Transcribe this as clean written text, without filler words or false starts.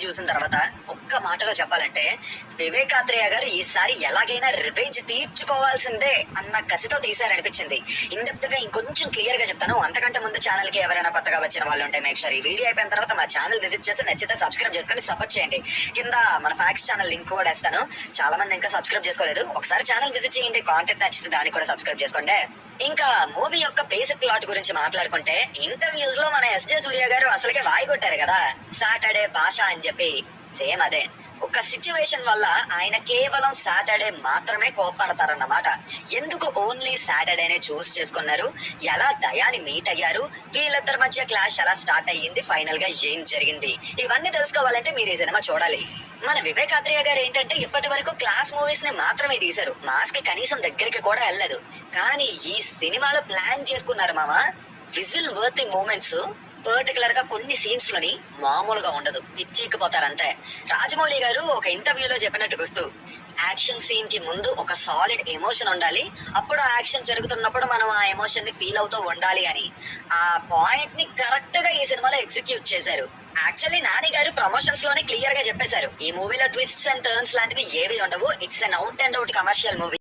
చూసిన తర్వాత ఒక్క మాటలో చెప్పాలంటే వివేకాత్రేయ గారు ఈసారి ఎలాగైనా రివెంజ్ తీర్చుకోవాల్సిందే అన్న కసితో తీశారనిపించింది. ఇండెప్త్ గా ఇంకొంచెం క్లియర్ గా చెప్తాను. అంతకంటే ముందు ఛానల్ కి ఎవరైనా కొత్తగా వచ్చిన వాళ్ళు ఉంటే మేక్ షూర్ ఈ వీడియో అయిపోయిన తర్వాత మా ఛానల్ విజిట్ చేసి నచ్చితే సబ్స్క్రైబ్ చేసుకొని సపోర్ట్ చేయండి. కింద మన ఫ్యాక్స్ ఛానల్ లింక్ కూడా వేస్తాను. చాలా మంది ఇంకా సబ్స్క్రైబ్ చేసుకోలేదు, ఒకసారి ఛానల్ విజిట్ చేయండి. కాంటెంట్ నచ్చితే దానికి కూడా సబ్స్క్రైబ్ చేసుకోండి. ఇంకా మూవీ యొక్క బేసిక్ ప్లాట్ గురించి మాట్లాడుకుంటే ఇంటర్వ్యూస్ లో మన ఎస్జే సూర్య గారు అసలుకే వాయిగొట్టారు కదా, సాటర్డే భాష అని చెప్పి. సేమ్ అదే ఒక సిచ్యువేషన్ వల్ల ఆయన కేవలం సాటర్డే మాత్రమే కోప్పడతారన్నమాట. ఎందుకు ఓన్లీ సాటర్డేనే చూస్ చేసుకున్నారు, ఎలా దయాని మీట్ అయ్యారు, వీళ్ళిద్దరి మధ్య క్లాష్ ఎలా స్టార్ట్ అయ్యింది, ఫైనల్ గా ఏం జరిగింది, ఇవన్నీ తెలుసుకోవాలంటే మీరు ఈ సినిమా చూడాలి. మన వివేకాత్రేయ గారు ఏంటంటే ఇప్పటి వరకు క్లాస్ మూవీస్ ని మాత్రమే తీశారు, మాస్ కి కనీసం దగ్గరికి కూడా వెళ్ళలేదు. కానీ ఈ సినిమాలో ప్లాన్ చేసుకున్నారు మామ. విజిల్ వర్తీ మూమెంట్స్ పర్టికులర్ గా కొన్ని సీన్స్ లోని మామూలుగా ఉండదు, పిచ్చిక్కిపోతారంతే. రాజమౌళి గారు ఒక ఇంటర్వ్యూలో చెప్పినట్టు గుర్తు, యాక్షన్ సీన్ కి ముందు ఒక సాలిడ్ ఎమోషన్ ఉండాలి, అప్పుడు ఆ యాక్షన్ జరుగుతున్నప్పుడు మనం ఆ ఎమోషన్ ని ఫీల్ అవుతూ ఉండాలి అని. ఆ పాయింట్ ని కరెక్ట్ గా ఈ సినిమాలో ఎగ్జిక్యూట్ చేశారు. యాక్చువల్లీ నాని గారు ప్రమోషన్స్ లోనే క్లియర్ గా చెప్పేశారు, ఈ మూవీలో ట్విస్ట్స్ అండ్ టర్న్స్ లాంటివి ఏవి ఉండవు, it's an out and out commercial movie.